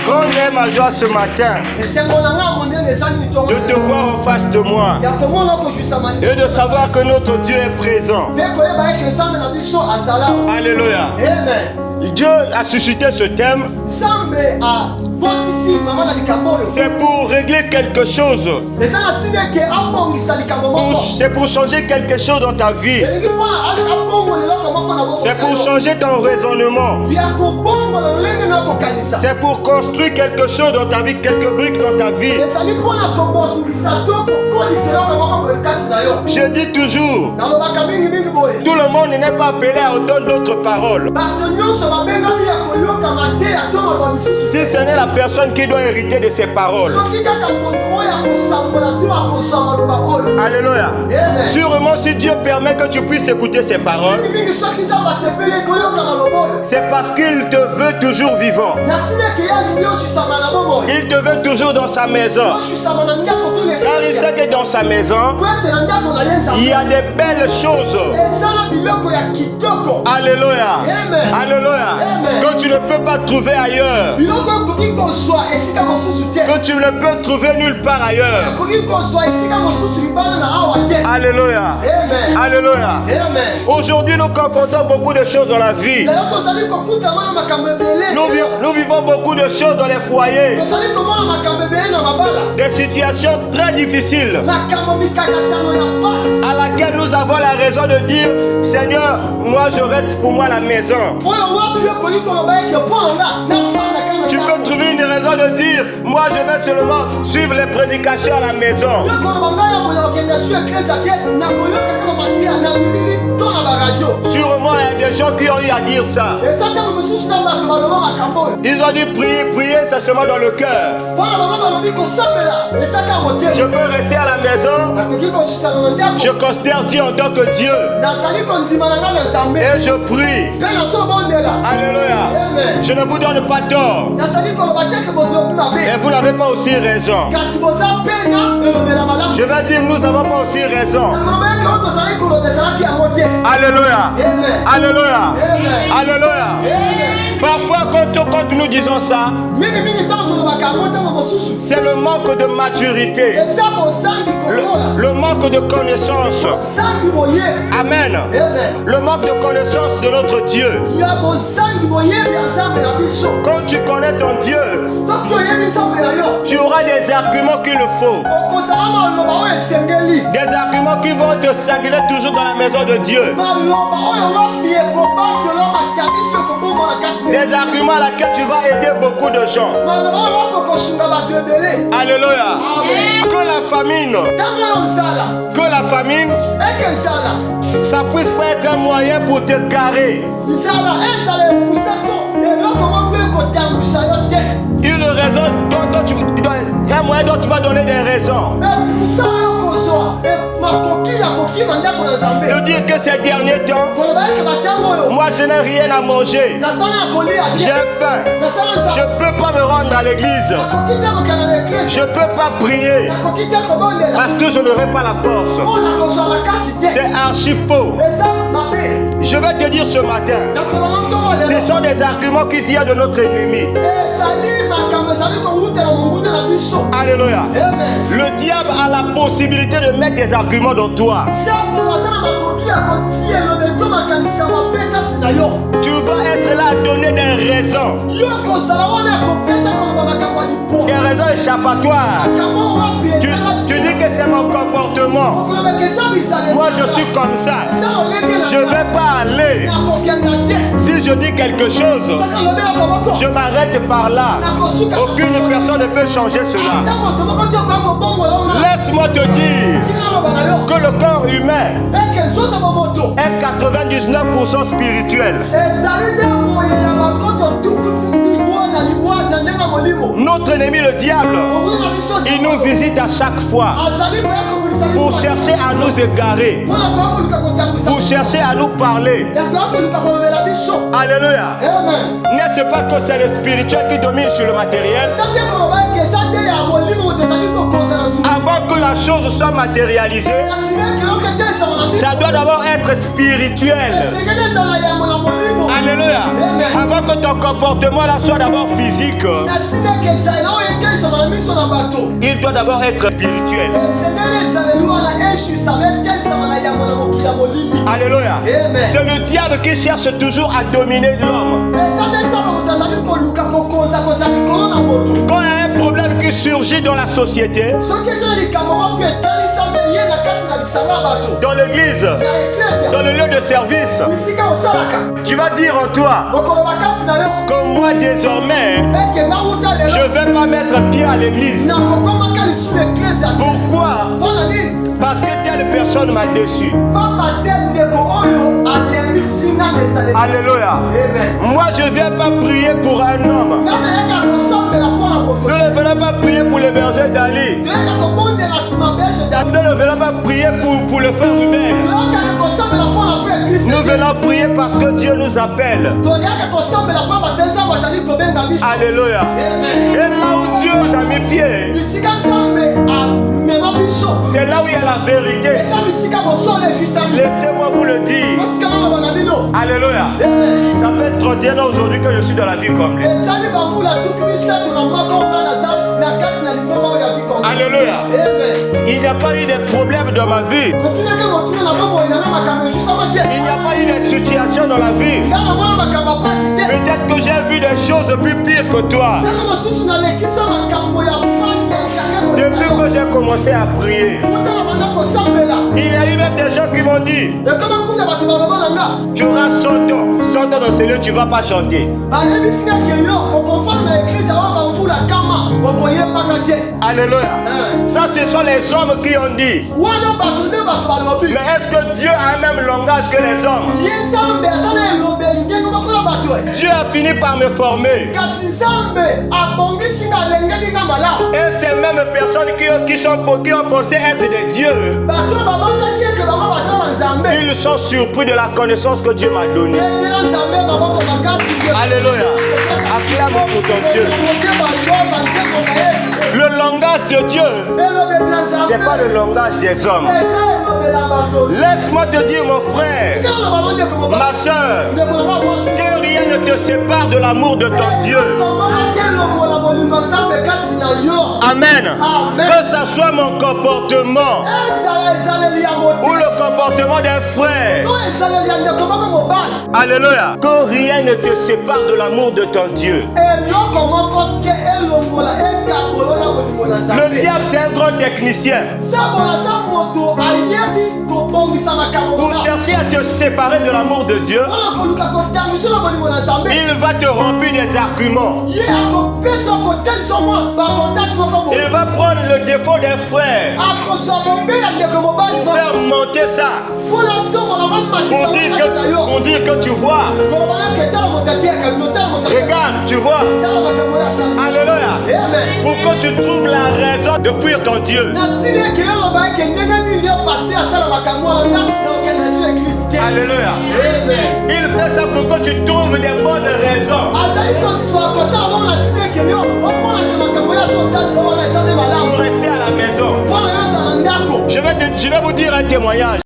Grande est ma joie ce matin de te voir en face de moi et de savoir que notre Dieu est présent. Alléluia. Dieu a suscité ce thème. C'est pour régler quelque chose. C'est pour changer quelque chose dans ta vie. C'est pour changer ton raisonnement. C'est pour construire quelque chose dans ta vie, quelques briques dans ta vie. Je dis toujours, tout le monde n'est pas appelé à entendre d'autres paroles. Si ce n'est la personne qui doit hériter de ces paroles. Alléluia. Sûrement, si Dieu permet que tu puisses écouter ces paroles, c'est parce qu'il te veut toujours vivant. Il te veut toujours dans sa maison. Car il sait que dans sa maison, il y a des belles choses. Alléluia. Alléluia. Que tu ne peux pas trouver ailleurs. Que tu ne peux trouver nulle part ailleurs. Alléluia. Alléluia. Aujourd'hui, nous confrontons beaucoup de choses dans la vie. Nous vivons beaucoup de choses dans les foyers. Des situations très difficiles à laquelle nous avons la raison de dire, Seigneur, moi je reste pour moi à la maison. Tu peux trouver une raison de dire, moi je vais seulement suivre les prédications à la maison. Sûrement il y a des gens qui ont eu à dire ça. Ils ont dit prier, prier c'est seulement dans le cœur. Je peux rester à la maison. Je considère Dieu en tant que Dieu. Et je prie. Alléluia. Je ne vous donne pas tort. Et vous n'avez pas aussi raison. Je vais dire, nous n'avons pas aussi raison. Alléluia. Alléluia. Alléluia. Parfois, quand nous disons ça, c'est le manque de maturité, le manque de connaissance. Amen. Le manque de connaissance de notre Dieu. Quand tu connais ton Dieu, tu auras des arguments qu'il faut. Des arguments qui vont te stagner toujours dans la maison de Dieu. Des arguments à laquelle tu vas aider beaucoup de gens. Alléluia. Que la famine, ça puisse pas être un moyen pour te garer. Une raison un moyen dont tu vas donner des raisons. Je dis que ces derniers temps, moi je n'ai rien à manger. J'ai faim. Je ne peux pas me rendre à l'église. Je ne peux pas prier. Parce que je n'aurai pas la force. C'est archi faux. Je vais te dire ce matin, ce sont des arguments qui viennent de notre ennemi. Alléluia. Le diable a la possibilité de mettre des arguments dans toi. Tu vas être là à donner des raisons. Des raisons échappatoires. Tu dis que c'est mon comportement. Moi je suis comme ça. Je ne vais pas aller. Si je dis quelque chose, je m'arrête par là. Aucune personne ne peut changer cela. Laisse-moi te dire que le corps humain est 99% spirituel. Notre ennemi le diable, il nous visite à chaque fois pour chercher à nous égarer, pour chercher à nous parler. Alléluia. N'est-ce pas que c'est le spirituel qui domine sur le matériel? Avant que la chose soit matérialisée, ça doit d'abord être spirituel. Alléluia. Avant que ton comportement là soit d'abord physique, il doit d'abord être spirituel. Alléluia. C'est le diable qui cherche toujours à dominer l'homme. Quand il y a un problème qui surgit dans la société, dans l'église, dans le lieu de service, tu vas dire en toi que moi désormais, je ne vais pas mettre pied à l'église. Pourquoi? Parce que telle personne m'a déçu. Alléluia. Moi je ne viens pas prier pour un homme. Nous ne venons pas prier pour le berger d'Ali. Nous ne venons pas prier pour le frère Ruben. Nous venons prier parce que Dieu nous appelle. Alléluia. Et là où Dieu nous a mis pied, c'est là où il y a la vérité. Laissez-moi vous le dire. Alléluia. Ça fait 31 ans aujourd'hui que je suis dans la vie comme lui. Alléluia. Il n'y a pas eu de problème dans ma vie. Il n'y a pas eu de situation dans la vie. Peut-être que j'ai vu des choses plus pires que toi. Depuis que j'ai commencé à prier, il y a eu même des gens qui m'ont dit: tu auras 100 ans dans ce lieu, tu ne vas pas chanter. Alléluia. Ça, ce sont les hommes qui ont dit. Mais est-ce que Dieu a le même langage que les hommes? Dieu a fini par me former. Et ces mêmes personnes qui ont pensé être des dieux, ils sont surpris de la connaissance que Dieu m'a donnée. Alléluia. Acclame pour ton Dieu. Le langage de Dieu, ce n'est pas le langage des hommes. Laisse-moi te dire, mon frère, ma soeur, que rien ne te sépare de l'amour de ton Dieu. Amen. Que ce soit mon comportement ou le comportement d'un frère. Alléluia. Que rien ne te sépare de l'amour de ton Dieu. Le diable, c'est un grand technicien. Pour chercher à te séparer de l'amour de Dieu, il va te remplir des arguments. Il va prendre le défaut des frères pour faire monter ça. Pour dire que tu vois. Regarde, tu vois. Alléluia. Pour que tu trouves la raison de fuir ton Dieu. Alléluia. Il fait ça pour que tu trouves des bonnes raisons pour rester à la maison. Je vais vous dire un témoignage.